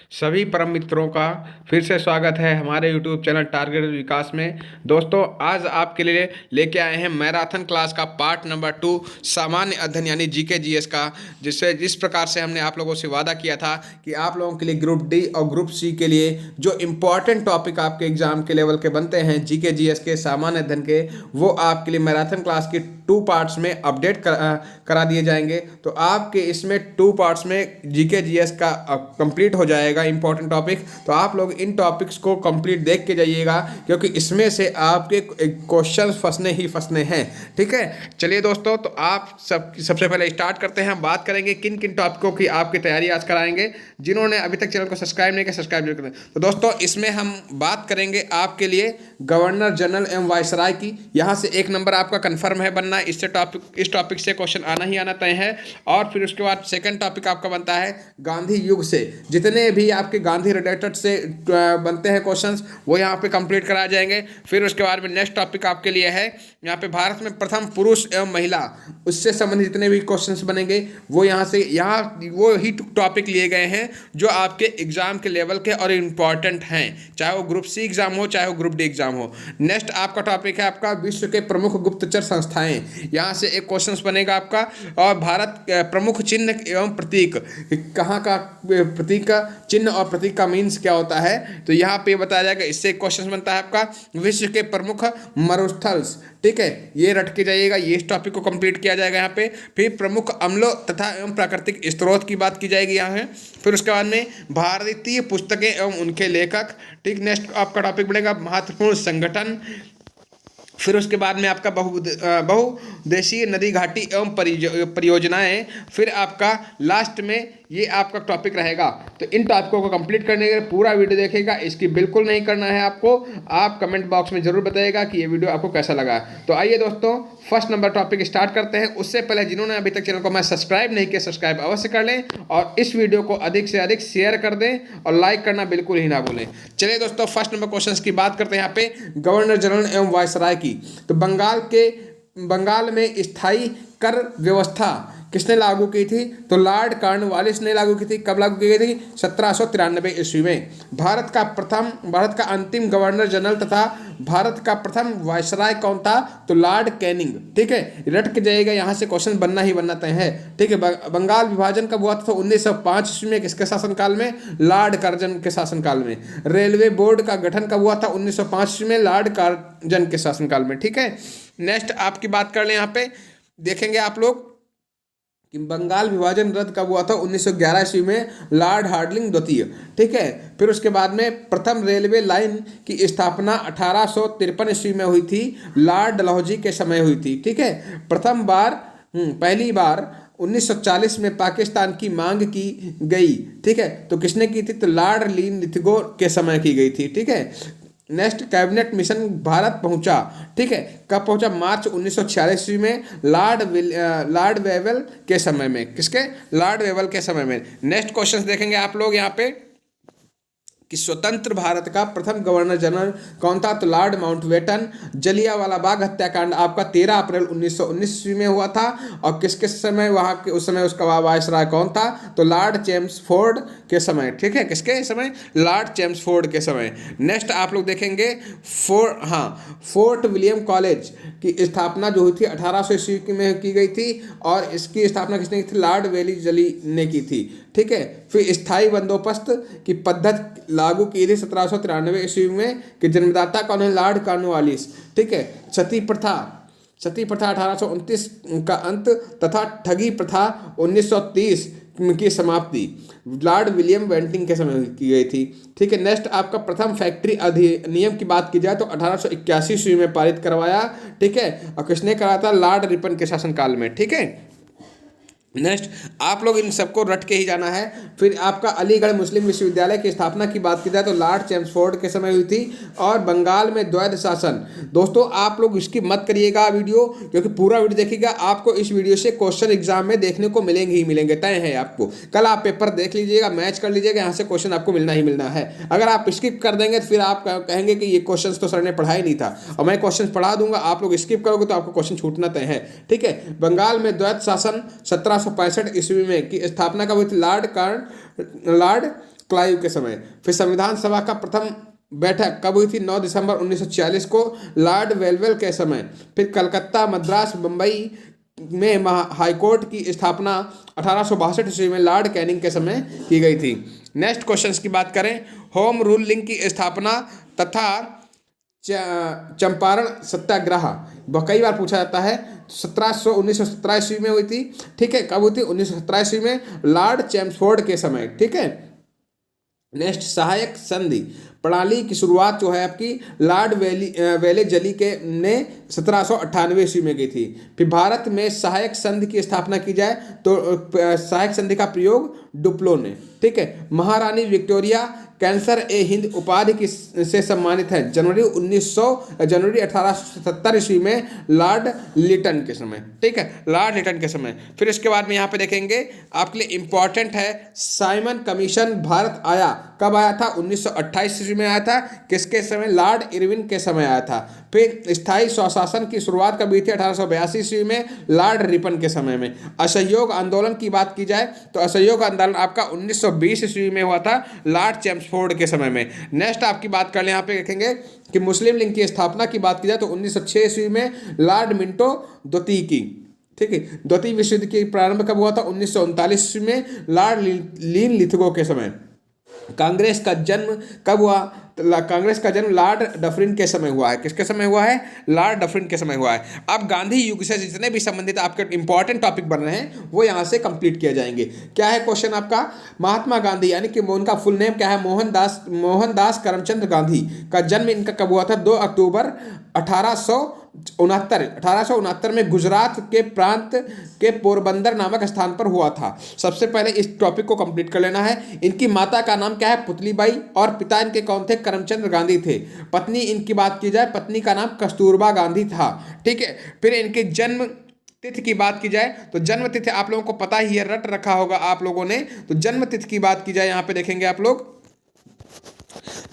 सभी परम मित्रों का फिर से स्वागत है हमारे यूट्यूब चैनल टारगेट विकास में। दोस्तों, आज आपके लिए लेके आए हैं मैराथन क्लास का पार्ट नंबर 2 सामान्य अध्ययन यानी जीके जीएस का। जिस प्रकार से हमने आप लोगों से वादा किया था कि आप लोगों के लिए ग्रुप डी और ग्रुप सी के लिए जो इम्पोर्टेंट टॉपिक आपके एग्जाम के लेवल के बनते हैं जीके जीएस के सामान्य अध्ययन के, वो आपके लिए मैराथन क्लास की 2 पार्ट्स में अपडेट करा दिए जाएंगे। तो आपके इसमें 2 पार्ट्स में जीके जीएस का कंप्लीट हो जाएगा इंपॉर्टेंट टॉपिक। तो आप लोग इन टॉपिक्स को कंप्लीट देख के जाइएगा, क्योंकि इसमें से आपके क्वेश्चन फंसने ही फंसने हैं। ठीक है, चलिए दोस्तों, तो आप सबसे पहले स्टार्ट करते हैं। हम बात करेंगे किन किन टॉपिकों की आपकी तैयारी आज कराएंगे। जिन्होंने अभी तक चैनल को सब्सक्राइब नहीं किया, सब्सक्राइब जरूर करें। तो दोस्तों, इसमें हम बात करेंगे आपके लिए गवर्नर जनरल एवं वायसराय की। यहाँ से 1 नंबर आपका कन्फर्म है बनना। इस टॉपिक से क्वेश्चन आना ही आना तय है। और फिर उसके बाद सेकंड टॉपिक आपका बनता है गांधी युग से। जितने भी आपके गांधी रिलेटेड से बनते हैं क्वेश्चंस, वो यहाँ पे कंप्लीट कराए जाएंगे। फिर उसके बाद में नेक्स्ट टॉपिक आपके लिए है यहाँ पे भारत में प्रथम पुरुष एवं महिला, उससे संबंधित जितने भी क्वेश्चंस बनेंगे वो यहाँ वो ही टॉपिक लिए गए हैं जो आपके एग्जाम के लेवल के और इम्पॉर्टेंट हैं, चाहे वो ग्रुप सी एग्जाम हो चाहे वो ग्रुप डी एग्जाम हो। नेक्स्ट आपका टॉपिक है आपका विश्व के प्रमुख गुप्तचर संस्थाएं। यहाँ से एक क्वेश्चन बनेगा आपका। और भारत प्रमुख चिन्ह एवं प्रतीक, कहाँ का प्रतीक का चिन्ह और प्रतीक का मीन्स क्या होता है, तो यहाँ पे बताया जाएगा। इससे एक क्वेश्चन बनता है आपका विश्व के प्रमुख मरुस्थल्स। ठीक है, ये रट के जाइएगा, ये इस टॉपिक को कंप्लीट किया जाएगा यहाँ पे। फिर प्रमुख अम्लों तथा एवं प्राकृतिक स्रोत की बात की जाएगी यहाँ है। फिर उसके बाद में भारतीय पुस्तकें एवं उनके लेखक। ठीक, नेक्स्ट आपका टॉपिक बनेगा महत्वपूर्ण संगठन। फिर उसके बाद में आपका बहुउद्देशीय नदी घाटी एवं परियोजनाएं। फिर आपका लास्ट में ये आपका टॉपिक रहेगा। तो इन टॉपिकों को कंप्लीट करने के लिए पूरा वीडियो देखेगा, इसकी बिल्कुल नहीं करना है आपको। आप कमेंट बॉक्स में जरूर बताइएगा कि ये वीडियो आपको कैसा लगा। तो आइए दोस्तों, फर्स्ट नंबर टॉपिक स्टार्ट करते हैं। उससे पहले जिन्होंने अभी तक चैनल को मैं सब्सक्राइब नहीं किया, सब्सक्राइब अवश्य कर लें और इस वीडियो को अधिक से अधिक शेयर कर दें और लाइक करना बिल्कुल ही ना भूलें। चलिए दोस्तों, फर्स्ट नंबर क्वेश्चन की बात करते हैं यहाँ पे गवर्नर जनरल एवं वायसराय की। तो बंगाल में स्थायी कर व्यवस्था किसने लागू की थी, तो लॉर्ड कॉर्नवालिस ने लागू की थी। कब लागू की गई थी, 1793 ईस्वी में। भारत का अंतिम गवर्नर जनरल तथा भारत का प्रथम वायसराय कौन था, तो लॉर्ड कैनिंग। ठीक है, रट के जाइएगा, यहाँ से क्वेश्चन बनना ही बनना तय है। ठीक है, बंगाल विभाजन कब हुआ था, 1905 ईस्वी में। किसके शासनकाल में, लॉर्ड कर्जन के शासनकाल में। रेलवे बोर्ड का गठन कब हुआ था, 1905 ईस्वी में, लॉर्ड कर्जन के शासनकाल में। ठीक है, नेक्स्ट आपकी बात कर लें, यहाँ पे देखेंगे आप लोग कि बंगाल विभाजन रद्द कब हुआ था, 1911 ईस्वी में, लॉर्ड हार्डिंग द्वितीय। ठीक है, फिर उसके बाद में प्रथम रेलवे लाइन की स्थापना 1853 ईस्वी में हुई थी, लॉर्ड डलहौजी के समय हुई थी। ठीक है, पहली बार 1940 में पाकिस्तान की मांग की गई। ठीक है, तो किसने की थी, तो लॉर्ड लिथगो के समय की गई थी। ठीक है, नेक्स्ट कैबिनेट मिशन भारत पहुंचा। ठीक है, कब पहुंचा, मार्च 1946 में, लॉर्ड वेवल के समय में। किसके, लॉर्ड वेवल के समय में। नेक्स्ट क्वेश्चन देखेंगे आप लोग यहाँ पे कि स्वतंत्र भारत का प्रथम गवर्नर जनरल कौन था, तो लॉर्ड माउंटबेटन। जलियांवाला बाग हत्याकांड आपका 13 अप्रैल 1919 ईस्वी में हुआ था। और किसके समय वहाँ के उस समय उसका वायसराय कौन था, तो लॉर्ड चेम्सफोर्ड के समय। ठीक है, किसके समय, लॉर्ड चेम्सफोर्ड के समय। नेक्स्ट आप लोग देखेंगे फोर्ट विलियम कॉलेज की स्थापना जो हुई थी 1800 ईस्वी में की गई थी। और इसकी स्थापना किसने की थी, लॉर्ड वेलीजली ने की थी। ठीक है, फिर स्थायी बंदोबस्त की पद्धति लागू की थी 1793 ईस्वी में, कि जन्मदाता कौन है, लॉर्ड कॉर्नवालिस। ठीक है, सती प्रथा 1829 का अंत तथा ठगी प्रथा 1930 की समाप्ति लॉर्ड विलियम बेंटिंग के समय की गई थी। ठीक है, नेक्स्ट आपका प्रथम फैक्ट्री अधिनियम की बात की जाए तो 1881 ईस्वी में पारित करवाया। ठीक है, और किसने कराया था, लॉर्ड रिपन के शासनकाल में। ठीक है, नेक्स्ट आप लोग इन सबको रट के ही जाना है। फिर आपका अलीगढ़ मुस्लिम विश्वविद्यालय की स्थापना की बात की जाए तो लॉर्ड चेम्सफोर्ड के समय हुई थी। और बंगाल में द्वैध शासन, दोस्तों आप लोग इसकी मत करिएगा वीडियो, क्योंकि पूरा वीडियो देखिएगा, आपको इस वीडियो से क्वेश्चन एग्जाम में देखने को मिलेंगे ही मिलेंगे, तय है आपको। कल आप पेपर देख लीजिएगा, मैच कर लीजिएगा, यहाँ से क्वेश्चन आपको मिलना ही मिलना है। अगर आप स्किप कर देंगे तो फिर आप कहेंगे कि ये क्वेश्चन तो सर ने पढ़ा ही नहीं था, और मैं क्वेश्चन पढ़ा दूंगा, आप लोग स्किप करोगे तो आपको क्वेश्चन छूटना तय है। ठीक है, बंगाल में द्वैध शासन 1765 ईस्वी में की स्थापना कब हुई थी, लॉर्ड क्लाइव के समय। फिर संविधान सभा का प्रथम बैठक कब हुई थी? 9 दिसंबर 1946 को, लॉर्ड वेलवेल के समय। फिर कलकत्ता, मद्रास, बम्बई में हाईकोर्ट की स्थापना 1862 ईस्वी में लॉर्ड कैनिंग के समय की गई थी। नेक्स्ट क्वेश्चंस की बात करें, होम रूलिंग की स्थापना तथा चंपारण सत्याग्रह कई बार पूछा जाता है। 1917 ईस्वी में हुई थी। ठीक है, कब हुई थी? 1917 ईस्वी में लॉर्ड चैम्सफोर्ड के समय। ठीक है। नेक्स्ट, सहायक संधि प्रणाली की शुरुआत जो है आपकी लॉर्ड वेलेजली के ने 1798 ईस्वी में की थी। फिर भारत में सहायक संधि की स्थापना की जाए तो सहायक संधि का प्रयोग डुप्लो ने। ठीक है। महारानी विक्टोरिया कैंसर ए हिंद उपाधि की से सम्मानित है जनवरी 1870 ईस्वी में लॉर्ड लिटन के समय। ठीक है, लॉर्ड लिटन के समय। फिर इसके बाद में यहाँ पे देखेंगे आपके लिए इंपॉर्टेंट है, साइमन कमीशन भारत आया कब आया था? 1928 ईस्वी में आया था। किसके समय? लॉर्ड इरविन के समय आया था। फिर स्थायी स्वशासन की शुरुआत कब हुई थी? 1882 ईस्वी में लॉर्ड रिपन के समय में। असहयोग आंदोलन की बात की जाए तो असहयोग आंदोलन आपका 1920 ईस्वी में हुआ था लॉर्ड चैम्सफोर्ड के समय में। नेक्स्ट आपकी बात कर ले, यहाँ पे देखेंगे कि मुस्लिम लीग की स्थापना की बात की जाए तो 1906 ईस्वी में लॉर्ड मिंटो द्वितीय की। ठीक है। द्वितीय विश्व युद्ध की प्रारंभ कब हुआ था? 1939 ईस्वी में लॉर्ड लिन लिथगो के समय। कांग्रेस का जन्म कब हुआ? कांग्रेस का जन्म लॉर्ड डफरिन के समय हुआ है। किसके समय हुआ है? लॉर्ड डफरिन के समय हुआ है। अब गांधी युग से जितने भी संबंधित आपके इंपॉर्टेंट टॉपिक बन रहे हैं वो यहाँ से कंप्लीट किए जाएंगे। क्या है क्वेश्चन आपका? महात्मा गांधी यानी कि उनका फुल नेम क्या है? मोहनदास करमचंद गांधी का जन्म इनका कब हुआ था? 2 अक्टूबर 1869 में गुजरात के प्रांत के पोरबंदर नामक स्थान पर हुआ था। सबसे पहले इस टॉपिक को कंप्लीट कर लेना है। इनकी माता का नाम क्या है? पुतलीबाई। और पिता इनके कौन थे? करमचंद गांधी थे। पत्नी इनकी बात की जाए, पत्नी का नाम कस्तूरबा गांधी था। ठीक है। फिर इनके जन्म तिथि की बात की जाए तो जन्म तिथि आप लोगों को पता ही है, रट रखा होगा आप लोगों ने। तो जन्म तिथि की बात की जाए यहाँ पे देखेंगे आप लोग,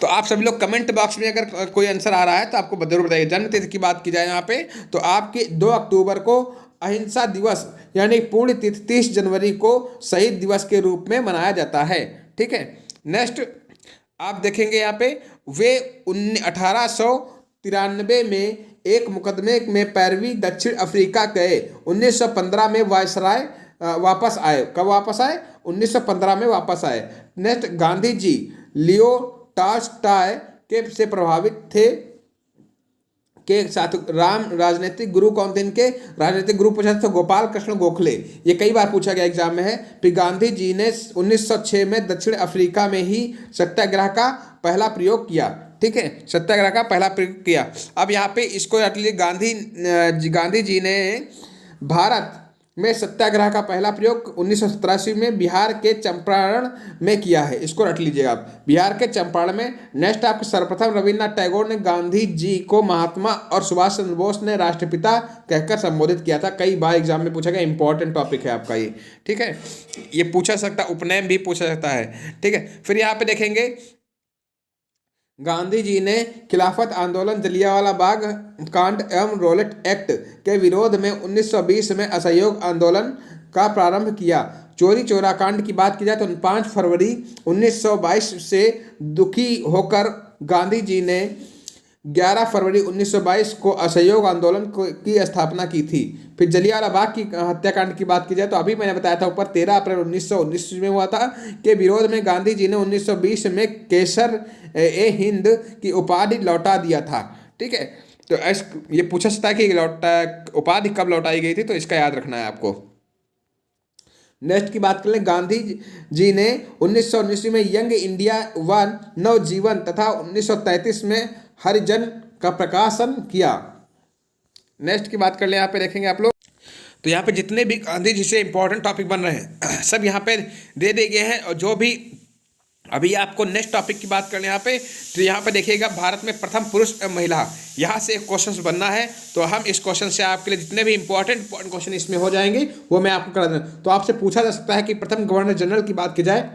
तो आप सभी लोग कमेंट बॉक्स में अगर कोई आंसर आ रहा है तो आपको जरूर बताइए। जन्म तिथि की बात की जाए यहाँ पे तो आपके 2 अक्टूबर को अहिंसा दिवस यानी पूर्ण तिथि 30 जनवरी को शहीद दिवस के रूप में मनाया जाता है। ठीक है। नेक्स्ट आप देखेंगे यहाँ पे वे 1893 में एक मुकदमे में पैरवी दक्षिण अफ्रीका गए। 1915 में वायसराय वापस आए। कब वापस आए? 1915 में वापस आए। Next, Gandhi ji Leo Tolstoy के से प्रभावित थे के साथ राम राजनीतिक गुरु कौन थे? इनके राजनीतिक गुरु पूछा था गोपाल कृष्ण गोखले। ये कई बार पूछा गया एग्जाम में है। फिर गांधी जी ने 1906 में दक्षिण अफ्रीका में ही सत्याग्रह का पहला प्रयोग किया। ठीक है, सत्याग्रह का पहला प्रयोग किया। अब यहाँ पे इसको गांधी जी ने भारत में सत्याग्रह का पहला प्रयोग 1987 में बिहार के चंपारण में किया है। इसको रट लीजिएगा आप, बिहार के चंपारण में। नेक्स्ट आपको सर्वप्रथम रविन्द्रनाथ टैगोर ने गांधी जी को महात्मा और सुभाष चंद्र बोस ने राष्ट्रपिता कहकर संबोधित किया था। कई बार एग्जाम में पूछा गया, इंपॉर्टेंट टॉपिक है आपका ये। ठीक है, ये पूछा सकता, उपनयन भी पूछा सकता है। ठीक है। फिर यहाँ पे देखेंगे गांधी जी ने खिलाफत आंदोलन, जलियांवाला बाग कांड एवं रोलेट एक्ट के विरोध में 1920 में असहयोग आंदोलन का प्रारंभ किया। चोरी चोरा कांड की बात की जाए तो 5 फरवरी 1922 से दुखी होकर गांधी जी ने 11 फरवरी 1922 को असहयोग आंदोलन की स्थापना की थी। फिर जलियांवाला बाग की हत्याकांड की बात की जाए तो अभी मैंने बताया था ऊपर 13 अप्रैल 1919 में हुआ था के विरोध में गांधी जी ने 1920 में केसर ए हिंद की उपाधि लौटा दिया था। ठीक है, तो ये पूछा सकता है कि उपाधि कब लौटाई गई थी, तो इसका याद रखना है आपको। नेक्स्ट की बात कर लें, गांधी जी ने 1919 में यंग इंडिया वन नवजीवन तथा 1933 में हरिजन का प्रकाशन किया। नेक्स्ट की बात कर ले, यहाँ पे देखेंगे आप लोग, तो यहाँ पे जितने भी गांधी जी से इंपॉर्टेंट टॉपिक बन रहे हैं सब यहाँ पे दे गए हैं। और जो भी अभी आपको नेक्स्ट टॉपिक की बात करने यहाँ पे, तो यहाँ पे देखिएगा भारत में प्रथम पुरुष महिला, यहाँ से एक क्वेश्चन बनना है। तो हम इस क्वेश्चन से आपके लिए जितने भी इंपॉर्टेंट क्वेश्चन इसमें हो जाएंगे वो मैं आपको करा दूँ। तो आपसे पूछा जा सकता है कि प्रथम गवर्नर जनरल की बात की जाए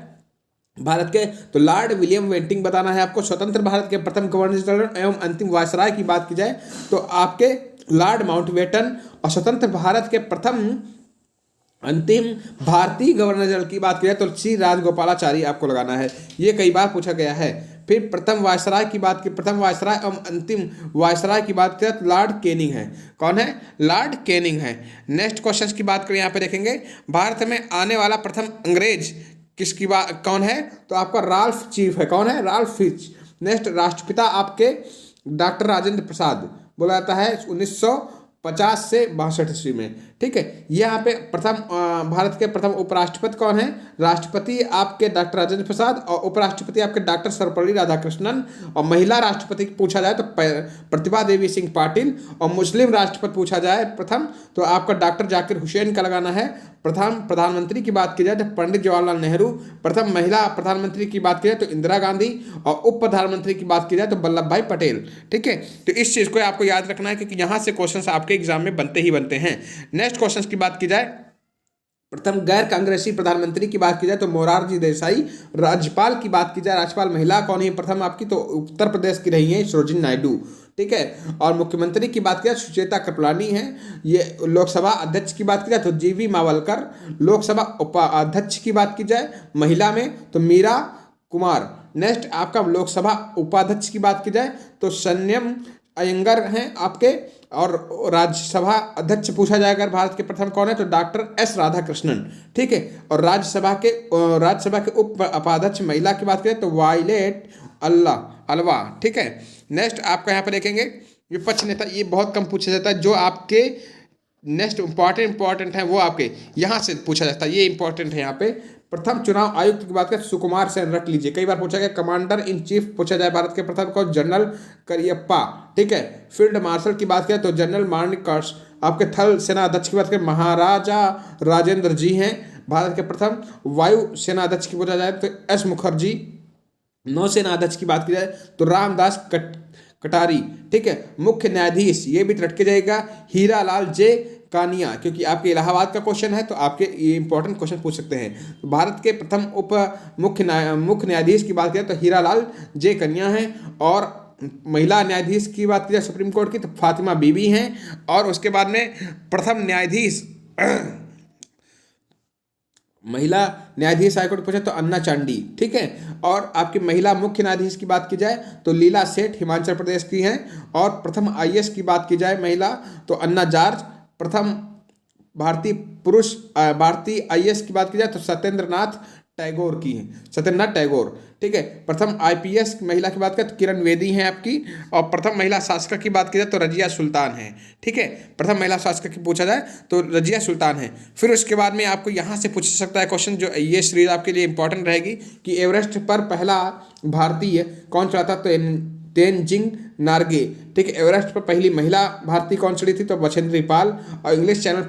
भारत के, तो लॉर्ड विलियम बेंटिंक बताना है आपको। स्वतंत्र भारत के प्रथम गवर्नर जनरल एवं अंतिम वायसराय की बात की जाए तो आपके लॉर्ड माउंटबेटन। और स्वतंत्र भारत के प्रथम अंतिम भारतीय गवर्नर जनरल की बात करें तो श्री राजगोपालाचारी आपको लगाना है, ये कई बार पूछा गया है। फिर प्रथम वायसराय की बात की, प्रथम वायसराय एवं अंतिम वायसराय की बात करें तो लॉर्ड कैनिंग है। कौन है? लॉर्ड कैनिंग है। नेक्स्ट क्वेश्चन की बात करें यहाँ पे देखेंगे, भारत में आने वाला प्रथम अंग्रेज किसकी बात कौन है? तो आपका राल्फ चीफ है। कौन है? Ralph Fitch. नेक्स्ट राष्ट्रपिता आपके डॉक्टर राजेंद्र प्रसाद, बोला जाता है 1950 से 62 ईस्वी में। ठीक है, यहाँ पे प्रथम भारत के प्रथम उपराष्ट्रपति कौन है? राष्ट्रपति आपके डॉक्टर राजेंद्र प्रसाद और उपराष्ट्रपति आपके डॉक्टर सर्वपल्ली राधाकृष्णन। और महिला राष्ट्रपति पूछा जाए तो प्रतिभा देवी सिंह पाटिल। और मुस्लिम राष्ट्रपति पूछा जाए प्रथम तो आपका डॉक्टर जाकिर हुसैन का लगाना है। प्रथम प्रधानमंत्री की बात की जाए तो पंडित जवाहरलाल नेहरू। प्रथम महिला प्रधानमंत्री की बात की जाए तो इंदिरा गांधी। और उप प्रधानमंत्री की बात की जाए तो वल्लभ भाई पटेल। ठीक है, तो इस चीज़ को आपको याद रखना है क्योंकि यहाँ से क्वेश्चन आपके एग्जाम में बनते ही बनते हैं। नेक्स्ट क्वेश्चन की बात की जाए, प्रथम गैर कांग्रेसी प्रधानमंत्री की बात की जाए तो मोरारजी देसाई। राज्यपाल की बात की जाए, राज्यपाल महिला कौन है प्रथम आपकी? तो उत्तर प्रदेश की रही है सरोजिनी नायडू। ठीक है, और मुख्यमंत्री की बात की जाए सुचेता कृपलानी है। ये लोकसभा अध्यक्ष की बात की जाए तो जीवी मावलकर। लोकसभा उपाध्यक्ष की बात की जाए महिला में तो मीरा कुमार। नेक्स्ट आपका लोकसभा उपाध्यक्ष की बात की जाए तो संयम अयंगर हैं आपके। और राज्यसभा अध्यक्ष पूछा जाएगा भारत के प्रथम कौन है तो डॉक्टर एस राधाकृष्णन। ठीक है, और राज्यसभा के उप उपाध्यक्ष महिला की बात करें तो वायलेट अलवा। ठीक है, नेक्स्ट आपका यहाँ पर देखेंगे विपक्ष नेता, ये बहुत कम पूछा जाता है। जो आपके नेक्स्ट इंपॉर्टेंट है वो आपके यहाँ से पूछा जाता है, ये इंपॉर्टेंट है यहाँ पे। प्रथम चुनाव आयुक्त की बात करें सुकुमार सेन, रख लीजिए, कई बार पूछा गया। कमांडर इन चीफ पूछा जाए भारत के प्रथम को जनरल करियप्पा। ठीक है, फील्ड मार्शल की बात करें तो जनरल माणिकर्स। आपके थल सेना अध्यक्ष की बात करें महाराजा राजेंद्र जी हैं भारत के प्रथम। वायु सेना अध्यक्ष की पूछा जाए तो एस मुखर्जी। नौसेना अध्यक्ष की बात की जाए तो रामदास कटारी। ठीक है, मुख्य न्यायाधीश ये भी रट के जाएगा हीरा लाल जे कानिया, क्योंकि आपके इलाहाबाद का क्वेश्चन है तो आपके ये इंपॉर्टेंट क्वेश्चन पूछ सकते हैं। तो भारत के प्रथम मुख्य न्यायाधीश की बात करें तो हीरा लाल जे कनिया हैं। और महिला न्यायाधीश की बात की जाए सुप्रीम कोर्ट की तो फातिमा बीबी हैं। और उसके बाद में प्रथम न्यायाधीश महिला न्यायाधीश हाईकोर्ट पूछे तो अन्ना चांडी। ठीक है, और आपकी महिला मुख्य न्यायाधीश की बात की जाए तो लीला सेठ हिमाचल प्रदेश की हैं। और प्रथम आईएएस की बात की जाए महिला तो अन्ना जॉर्ज। प्रथम भारतीय आईएएस की बात की जाए तो सत्येंद्रनाथ टैगोर की है, सत्येंद्रनाथ टैगोर। ठीक है, प्रथम आईपीएस महिला की बात करें तो किरण बेदी हैं आपकी। और प्रथम महिला शासक की बात की जाए तो रजिया सुल्तान है। ठीक है, प्रथम महिला शासक की पूछा जाए तो रजिया सुल्तान है। फिर उसके बाद में आपको यहाँ से पूछ सकता है क्वेश्चन, जो ये सीरीज आपके लिए इंपॉर्टेंट रहेगी कि एवरेस्ट पर पहला भारतीय कौन चढ़ा था? तो तेनजिंग नार्गे। ठीक है, एवरेस्ट पर पहली महिला भारतीय कौन चढ़ी थी? तो बछेंद्री पाल। और इंग्लिश चैनल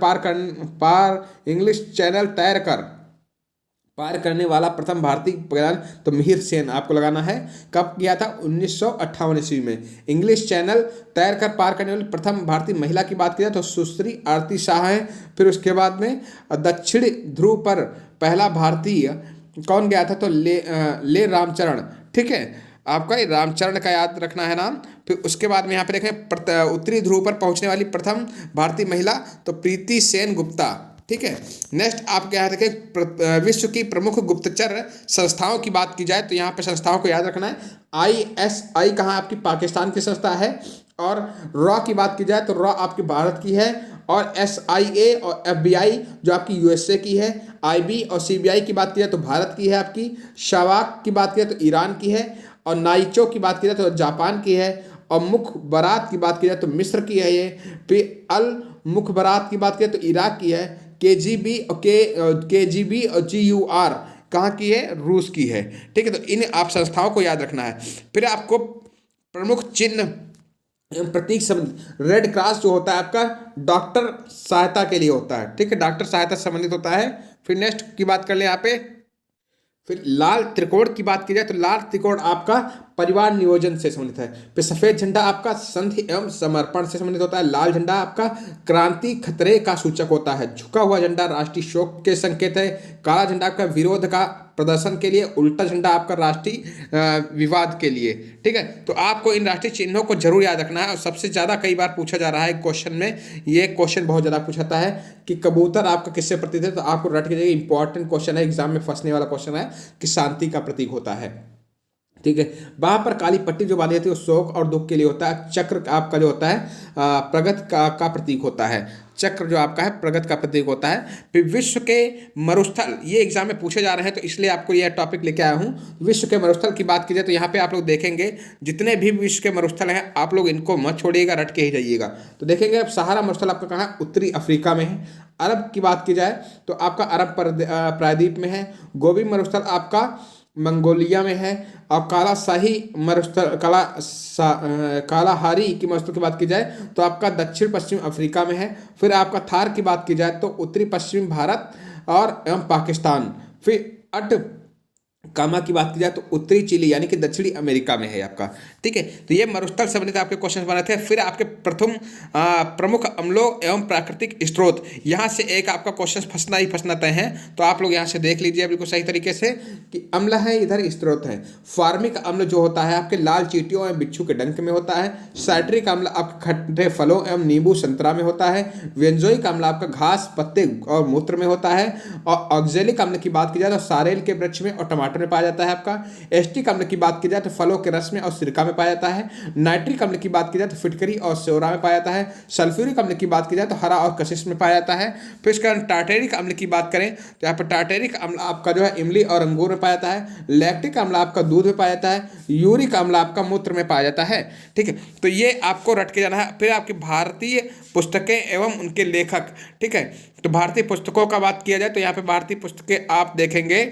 पार करने वाला प्रथम भारतीय प्रधान तो मिहिर सेन आपको लगाना है। कब किया था? 1958 ईस्वी में। इंग्लिश चैनल पार करने वाली प्रथम भारतीय महिला की बात की जाए तो सुश्री आरती शाह है। फिर उसके बाद में दक्षिण ध्रुव पर पहला भारतीय कौन गया था? तो ले रामचरण। ठीक है, आपका ये रामचरण का याद रखना है नाम। फिर उसके बाद में यहाँ पे देखें उत्तरी ध्रुव पर पहुँचने वाली प्रथम भारतीय महिला तो प्रीति सेन गुप्ता। ठीक है, नेक्स्ट आप क्या रखें, विश्व की प्रमुख गुप्तचर संस्थाओं की बात की जाए तो यहाँ पे संस्थाओं को याद रखना है। ISI कहाँ आपकी पाकिस्तान की संस्था है। और रॉ की बात की जाए तो रॉ आपकी भारत की है। और SIA और FBI जो आपकी USA की है। IB और CBI की बात की जाए तो भारत की है आपकी। शवाक की बात की जाए तो ईरान की है। और नाइचो की बात की जाए तो जापान की है। और मुखबरात की बात की जाए तो मिस्र की है ये। फिर अल मुखबरात की बात की जाए तो इराक की है। KGB और GUR कहाँ की है? रूस की है। ठीक है, तो इन आप संस्थाओं को याद रखना है। फिर आपको प्रमुख चिन्ह प्रतीक संबंधित रेड क्रॉस जो होता है आपका डॉक्टर सहायता के लिए होता है। ठीक है, डॉक्टर सहायता से संबंधित होता है। फिर नेक्स्ट की बात कर लें यहाँ पे। फिर लाल त्रिकोण की बात की जाए तो लाल त्रिकोण आपका परिवार नियोजन से संबंधित है। फिर सफेद झंडा आपका संधि एवं समर्पण से संबंधित होता है। लाल झंडा आपका क्रांति खतरे का सूचक होता है। झुका हुआ झंडा राष्ट्रीय शोक के संकेत है। काला झंडा आपका विरोध का प्रदर्शन के लिए, उल्टा झंडा आपका राष्ट्रीय विवाद के लिए। ठीक है, तो आपको इन राष्ट्रीय चिन्हों को जरूर याद रखना है। और सबसे ज़्यादा कई बार पूछा जा रहा है क्वेश्चन में, ये क्वेश्चन बहुत ज़्यादा पूछाता है कि कबूतर आपका किससे प्रतीक है, तो आपको रट के जाइए, इंपॉर्टेंट क्वेश्चन है, एग्जाम में फंसने वाला क्वेश्चन है कि शांति का प्रतीक होता है। ठीक है, वहां पर काली पट्टी जो बांधी जाती है वो शोक और दुख के लिए होता है। चक्र आपका जो होता है प्रगति का प्रतीक होता है। चक्र जो आपका है प्रगति का प्रतीक होता है। फिर विश्व के मरुस्थल, ये एग्जाम में पूछे जा रहे हैं तो इसलिए आपको ये टॉपिक लेके आया हूँ। विश्व के मरुस्थल की बात की जाए तो यहाँ पे आप लोग देखेंगे जितने भी विश्व के मरुस्थल हैं आप लोग इनको मत छोड़िएगा, रट के ही जाइएगा। तो देखेंगे अब सहारा मरुस्थल आपका कहाँ है, उत्तरी अफ्रीका में है। अरब की बात की जाए तो आपका अरब प्रायद्वीप में है। गोबी मरुस्थल आपका मंगोलिया में है। और काला शाही मरुस्थल कालाहारी की मरुस्थल की बात की जाए तो आपका दक्षिण पश्चिम अफ्रीका में है। फिर आपका थार की बात की जाए तो उत्तरी पश्चिम भारत और एवं पाकिस्तान। फिर अट कामा की बात की जाए तो उत्तरी चिली यानी कि दक्षिणी अमेरिका में है आपका। ठीक है, तो ये मरुस्थल संबंधित आपके क्वेश्चन बने थे। फिर आपके प्रथम प्रमुख अम्लों एवं प्राकृतिक स्रोत, यहाँ से एक आपका क्वेश्चन फंसना ही फंसना तय है। तो आप लोग यहाँ से देख लीजिए बिल्कुल सही तरीके से कि अम्ल है, इधर स्रोत है। फार्मिक अम्ल जो होता है आपके लाल चींटियों एवं बिच्छू के डंक में होता है। साइट्रिक अम्ल आपके खट्टे फलों एवं नींबू संतरा में होता है। बेंजोइक अम्ल आपका घास पत्ते और मूत्र में होता है। और ऑक्जेलिक अम्ल की बात की जाए तो सारेल के वृक्ष में और टमाटर में पाया जाता है आपका। एस्टिक अम्ल की बात की जाए तो फलों के रस में और सिरका में पाया जाता है। नाइट्रिक अम्ल की बात की जाए तो फिटकरी और सेवरा में पाया जाता है। सल्फ्यूरिक अम्ल की बात की जाए तो हरा और कशिश में पाया जाता है। फिर इसके बाद टार्टेरिक अम्ल की बात करें तो यहाँ पर टार्टेरिक अम्ल आपका जो है इमली और अंगूर में पाया जाता है। लैक्टिक अम्ल आपका दूध में पाया जाता है। यूरिक अम्ल आपका मूत्र में पाया जाता है। ठीक है, तो ये आपको रट के जाना है। फिर आपकी भारतीय पुस्तकें एवं उनके लेखक। ठीक है, तो भारतीय पुस्तकों का बात किया जाए तो यहाँ पे भारतीय पुस्तकें आप देखेंगे,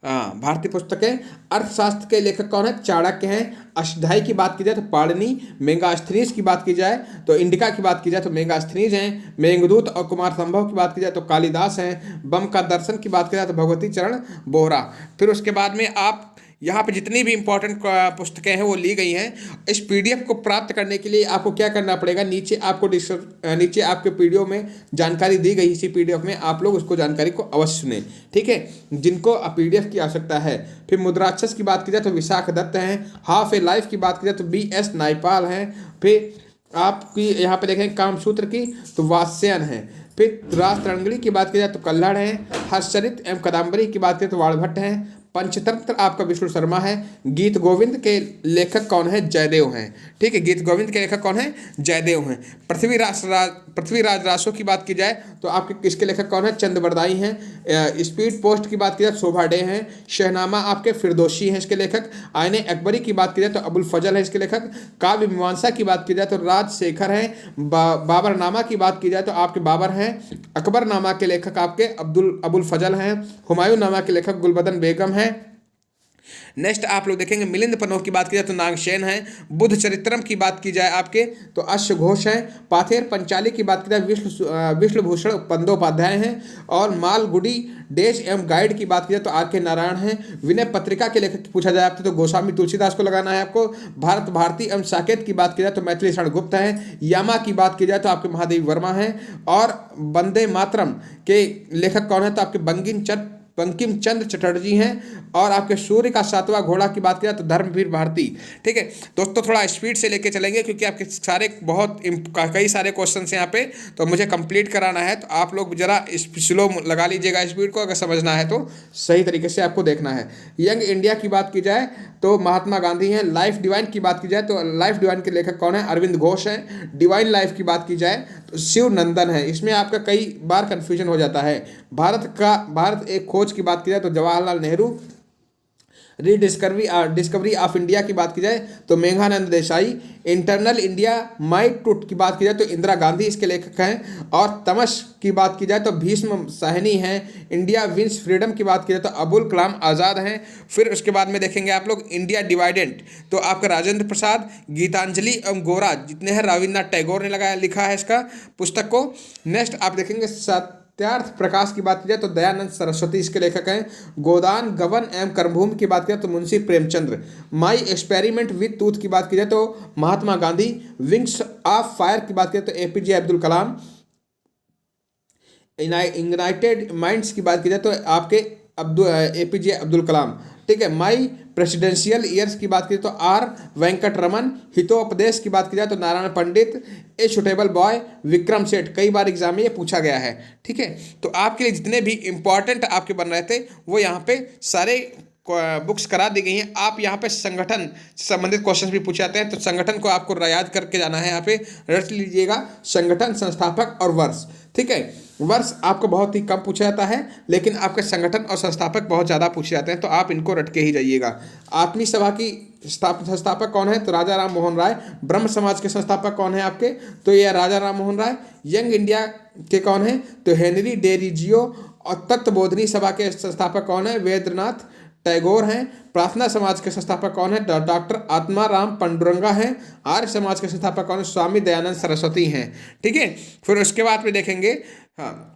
भारतीय पुस्तकें अर्थशास्त्र के लेखक कौन है, चाणक्य हैं। अष्टाध्यायी की बात की जाए तो पाणिनि। मेगास्थनीज की बात की जाए तो इंडिका की बात की जाए तो मेगास्थनीज हैं। मेघदूत और कुमार संभव की बात की जाए तो कालिदास हैं। बम का दर्शन की बात की जाए तो भगवती चरण बोहरा। फिर उसके बाद में आप यहाँ पे जितनी भी इंपॉर्टेंट पुस्तकें हैं वो ली गई हैं। इस पीडीएफ को प्राप्त करने के लिए आपको क्या करना पड़ेगा, नीचे आपको नीचे आपके पीडीएफ में जानकारी दी गई, इसी पीडीएफ में आप लोग उसको जानकारी को अवश्य सुनें। ठीक है, जिनको पीडीएफ की आवश्यकता है। फिर मुद्राक्षस की बात की जाए तो विशाख दत्त हैं। हाफ ए लाइफ की बात की जाए तो BS नायपाल हैं। फिर आपकी यहाँ पे देखें कामसूत्र की तो वात्स्यन है। फिर रास तरंगली की बात की जाए तो कल्हड़ हैं। हर्षचरित एवं कादम्बरी की बात करें तो वाणभट्ट हैं। पंचतंत्र आपका विष्णु शर्मा है। गीत गोविंद के लेखक कौन है, जयदेव हैं। ठीक है, गीत गोविंद के लेखक कौन है, जयदेव हैं। पृथ्वीराज रासो की बात की जाए तो आपके किसके लेखक कौन है, चंद्रबरदाई हैं। स्पीड पोस्ट की बात की जाए शोभा डे हैं। शहनामा आपके फिरदौसी हैं इसके लेखक। आईने अकबरी की बात की जाए तो अबुल फजल है इसके लेखक। काव्य मीमांसा की बात की जाए तो राजशेखर हैं। बाबरनामा की बात की जाए तो आपके बाबर हैं। अकबरनामा के लेखक आपके अबुल फजल हैं। हुमायूं नामा के लेखक गुलबदन बेगम हैं। नेक्स्ट आप लोग देखेंगे मिलिंद पन्नों की बात की जाए तो नागसेन है। बुद्ध चरित्रम की बात की जाए आपके तो अश्व घोष हैं। पाथेर पंचाली की बात की जाए विष्णुभूषण बंदोपाध्याय हैं। और मालगुडी डेज एवं गाइड की बात की जाए तो RK नारायण हैं। विनय पत्रिका के लेखक पूछा जाए आपसे तो गोस्वामी तुलसीदास को लगाना है आपको। भारत भारती एवं साकेत की बात की जाए तो मैथिली शरण गुप्त हैं। यामा की बात की जाए तो आपके महादेवी वर्मा हैं। और वंदे मातरम के लेखक कौन है तो आपके बंकिम चंद्र चटर्जी हैं। और आपके सूर्य का 7वां घोड़ा की बात किया तो धर्मवीर भारती। ठीक है दोस्तों, थोड़ा स्पीड से लेके चलेंगे क्योंकि आपके सारे कई सारे क्वेश्चन हैं यहाँ पे, तो मुझे कंप्लीट कराना है। तो आप लोग जरा स्लो लगा लीजिएगा स्पीड को, अगर समझना है तो सही तरीके से आपको देखना है। यंग इंडिया की बात की जाए तो महात्मा गांधी हैं। लाइफ डिवाइन की बात की जाए तो लाइफ डिवाइन के लेखक कौन है, अरविंद घोष हैं। डिवाइन लाइफ की बात की जाए तो शिव नंदन है। इसमें आपका कई बार कन्फ्यूजन हो जाता है। भारत एक खोज की बात की जाए तो Jawaharlal Nehru. Discovery of India की बात की जाए तो Meghnad Desai. Internal India might truth की बात की जाए तो इंदिरा गांधी इसके लेखक हैं। और तमस की बात की जाए तो भीष्म साहनी हैं। इंडिया विंस फ्रीडम की बात की जाए तो अबुल कलाम आज़ाद हैं। फिर उसके बाद में देखेंगे आप लोग इंडिया डिवाइडेड तो आपका राजेंद्र प्रसाद। गीतांजलि एवं गोरा जितने हैं रविन्द्रनाथ टैगोर ने लिखा है इसका पुस्तक को। नेक्स्ट आप देखेंगे सत्यार्थ प्रकाश की बात की जाए तो दयानंद सरस्वती इसके लेखक हैं। गोदान गबन एवं कर्मभूमि की बात की जाए तो Munshi Premchandra. My experiment with tooth की बात की जाए तो Mahatma Gandhi. Wings of fire की बात की जाए तो APJ Abdul Kalam. United minds की बात की जाए तो आपके APJ अब्दुल कलाम। ठीक है, माई प्रेसिडेंशियल ईयर्स की बात करें तो आर वेंकटरमन। हितोपदेश की बात की जाए तो नारायण पंडित। A suitable boy Vikram Seth. कई बार एग्जाम में ये पूछा गया है। ठीक है, तो आपके लिए जितने भी इंपॉर्टेंट आपके बन रहे थे वो यहाँ पे सारे बुक्स करा दी गई हैं। आप यहाँ पे संगठन से संबंधित क्वेश्चन भी पूछे जाते हैं, तो संगठन को आपको याद करके जाना है। यहाँ पे रट लीजिएगा संगठन, संस्थापक और वर्ष। ठीक है, वर्ष आपको बहुत ही कम पूछा जाता है, लेकिन आपके संगठन और संस्थापक बहुत ज़्यादा पूछे जाते हैं, तो आप इनको रट के ही जाइएगा। आत्मीय सभा की संस्थापक कौन है? तो राजा राम मोहन राय। ब्रह्म समाज के संस्थापक कौन है आपके? तो ये राजा राम मोहन राय। यंग इंडिया के कौन है? तो हेनरी डेरिजियो। और तत्वबोधिनी सभा के संस्थापक कौन है? वेद्रनाथ टैगोर हैं। प्रार्थना समाज के संस्थापक कौन है? डॉक्टर आत्माराम पंडुरंगा हैं। आर्य समाज के संस्थापक कौन है? स्वामी दयानंद सरस्वती हैं। ठीक है, फिर उसके बाद में देखेंगे, हाँ,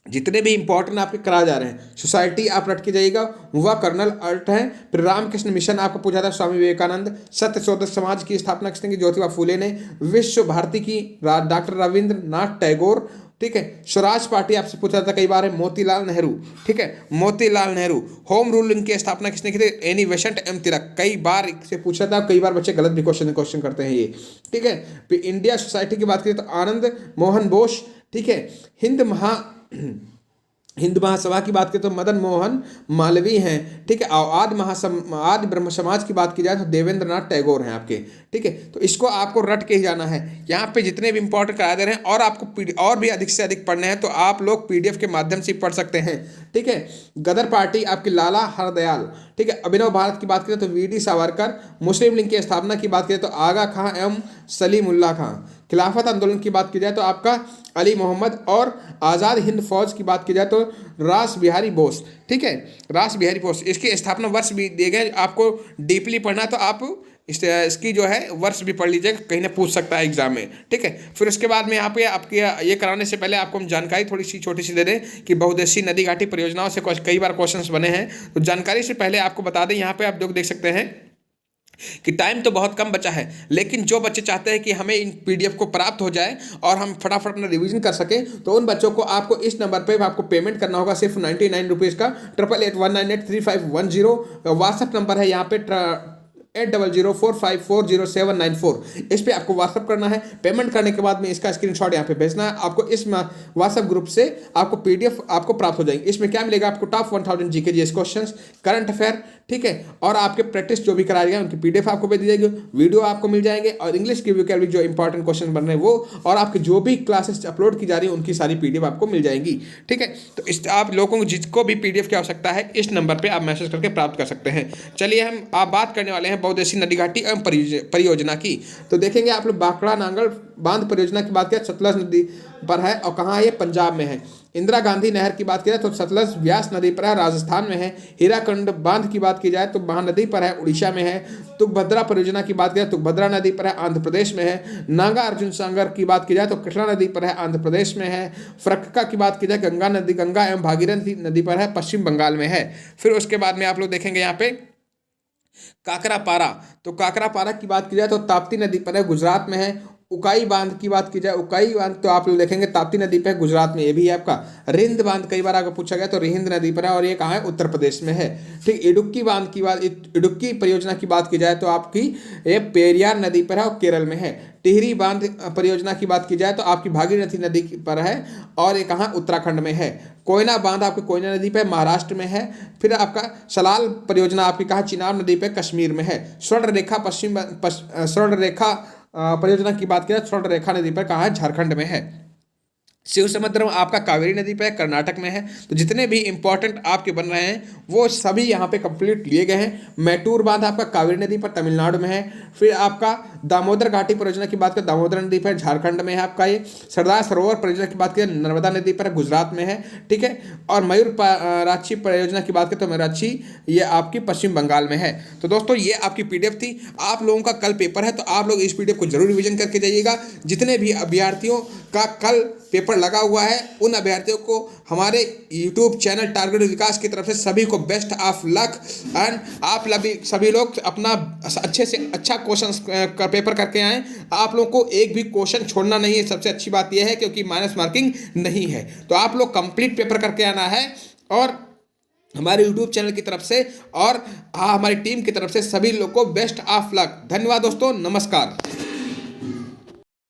जितने भी इंपॉर्टेंट आपके कराए जा रहे हैं, सोसाइटी आप रट के जाइएगा, वह कर्नल अर्ट हैं। फिर रामकृष्ण मिशन आपको पूछा था, स्वामी विवेकानंद। सत्य शोधक समाज की स्थापना किसने की? ज्योतिबा फूले ने। विश्व भारती की डॉक्टर रविंद्रनाथ टैगोर। ठीक है, स्वराज पार्टी आपसे पूछा था कई बार है, मोतीलाल नेहरू। ठीक है, मोतीलाल नेहरू। होम रूलिंग की स्थापना किसने की थी? एनी बेसेंट एम तिलक। कई बार से पूछा था, कई बार बच्चे गलत भी क्वेश्चन करते हैं ये। ठीक है, फिर इंडिया सोसाइटी की बात करें तो आनंद मोहन बोस। ठीक है, हिंद महासभा की बात करें तो मदन मोहन मालवीय हैं। ठीक है, आदि ब्रह्म समाज की बात की जाए तो देवेंद्रनाथ टैगोर हैं आपके। ठीक है, तो इसको आपको रट के ही जाना है। यहाँ पे जितने भी इंपॉर्टेंट करा दे रहे हैं, और आपको और भी अधिक से अधिक पढ़ने हैं तो आप लोग PDF के माध्यम से पढ़ सकते हैं। ठीक है, गदर पार्टी आपकी लाला हरदयाल। ठीक है, अभिनव भारत की बात करें तो VD सावरकर। मुस्लिम लीग की स्थापना की बात करें तो आगा खां एवं सलीमुल्लाह खां। खिलाफत आंदोलन की बात की जाए तो आपका अली मोहम्मद। और आज़ाद हिंद फौज की बात की जाए तो रास बिहारी बोस। ठीक है, रास बिहारी बोस। इसकी स्थापना वर्ष भी दिए गए, आपको डीपली पढ़ना तो आप इसकी जो है वर्ष भी पढ़ लीजिएगा, कहीं ना पूछ सकता है एग्जाम में। ठीक है, फिर उसके बाद में यहाँ पे आपके ये कराने से पहले आपको हम जानकारी थोड़ी सी छोटी सी दे दें कि बहुउद्देशीय नदी घाटी परियोजनाओं से कई बार क्वेश्चंस बने हैं, तो जानकारी से पहले आपको बता दें। यहाँ पे आप लोग देख सकते हैं कि टाइम तो बहुत कम बचा है, लेकिन जो बच्चे चाहते हैं कि हमें इन PDF को प्राप्त हो जाए और हम फटाफट अपना रिवीजन कर सकें, तो उन बच्चों को आपको इस नंबर पे आपको पेमेंट करना होगा, सिर्फ 99 रुपीज़ का। 8881983510 व्हाट्सअप नंबर है यहाँ पे 8004540794। इस पे आपको व्हाट्सअप करना है। पेमेंट करने के बाद में इसका स्क्रीनशॉट यहाँ पे भेजना है आपको। इस व्हाट्सअप ग्रुप से आपको PDF आपको प्राप्त हो जाएंगे। इसमें क्या मिलेगा आपको? Top 1000 GK GS questions, current affair. ठीक है, और आपके प्रैक्टिस जो भी कराया गया उनकी PDF आपको भेज दी जाएगी, वीडियो आपको मिल जाएंगे, और इंग्लिश की वोकैबुलरी जो इंपॉर्टेंट क्वेश्चन बन रहे हैं वो, और आपके जो भी क्लासेस अपलोड की जा रही है उनकी सारी PDF आपको मिल जाएंगी। ठीक है, तो इस आप लोगों को जिसको भी PDF की आवश्यकता है इस नंबर पर आप मैसेज करके प्राप्त कर सकते हैं। चलिए, आप बात करने वाले हैं बहुउद्देशीय नदी घाटी एवं परियोजना की। तो देखेंगे आप लोग, बाकड़ा नांगल बांध परियोजना की बात करें, सतलज नदी पर है और कहाँ है? ये पंजाब में है। इंदिरा गांधी नहर की बात की जाए तो सतलज व्यास नदी पर है, राजस्थान में है। हीराकुंड बांध की बात की जाए तो महानदी पर है, उड़ीसा में है। तुंगभद्रा परियोजना की बात की जाए तो तुंगभद्रा नदी पर है, आंध्र प्रदेश में है। नागा अर्जुन सागर की बात की जाए तो कृष्णा नदी पर है, आंध्र प्रदेश में है। फरक्का की बात की जाए गंगा एवं भागीरथी नदी पर है, पश्चिम बंगाल में है। फिर उसके बाद में आप लोग देखेंगे यहाँ पे काकरापारा। तो काकरापारा की बात की जाए तो ताप्ती नदी पर है, गुजरात में है। उकाई बांध की बात की जाए, उकाई बांध तो आप लोग देखेंगे ताप्ती नदी पे है, गुजरात में, ये भी है आपका। रिंद बांध कई बार आपको पूछा गया तो रिंद नदी पर है, और ये कहाँ है? उत्तर प्रदेश में है। ठीक, इडुक्की बांध की बात, इडुक्की परियोजना की बात की जाए तो आपकी ये पेरियार नदी पर है और केरल में है। टिहरी बांध परियोजना की बात की जाए तो आपकी भागीरथी नदी पर है, और ये कहाँ? उत्तराखंड में है। कोयना बांध आपकी कोयना नदी पे महाराष्ट्र में है। फिर आपका सलाल परियोजना आपकी कहाँ? चिनाब नदी पे कश्मीर में है। स्वर्ण रेखा स्वर्ण रेखा परियोजना की बात करें, स्वर्ण रेखा नदी पर कहाँ है? झारखंड में है। शिव समुद्रम आपका कावेरी नदी पे कर्नाटक में है। तो जितने भी इंपॉर्टेंट आपके बन रहे हैं वो सभी यहाँ पे कंप्लीट लिए गए हैं। मैटूर बांध आपका कावेरी नदी पर तमिलनाडु में है। फिर आपका दामोदर घाटी परियोजना की बात करें, दामोदर नदी पर झारखंड में है आपका ये। सरदार सरोवर परियोजना की बात करें, नर्मदा नदी पर गुजरात में है। ठीक है, और मयूर राक्षी परियोजना की बात करें तो मयूराक्षी ये आपकी पश्चिम बंगाल में है। तो दोस्तों, ये आपकी PDF थी। आप लोगों का कल पेपर है, तो आप लोग इस PDF को जरूर रिविजन करके जाइएगा। जितने भी अभ्यर्थियों का कल पेपर लगा हुआ है उन अभ्यर्थियों को हमारे YouTube चैनल टारगेट विकास की तरफ से सभी को बेस्ट ऑफ लक। एंड आप सभी लोग अपना अच्छे से अच्छा क्वेश्चन का पेपर करके आएँ। आप लोग को एक भी क्वेश्चन छोड़ना नहीं है, सबसे अच्छी बात यह है, क्योंकि माइनस मार्किंग नहीं है। तो आप लोग कंप्लीट पेपर करके आना है। और हमारे YouTube चैनल की तरफ से और हमारी टीम की तरफ से सभी लोग को बेस्ट ऑफ लक। धन्यवाद दोस्तों, नमस्कार।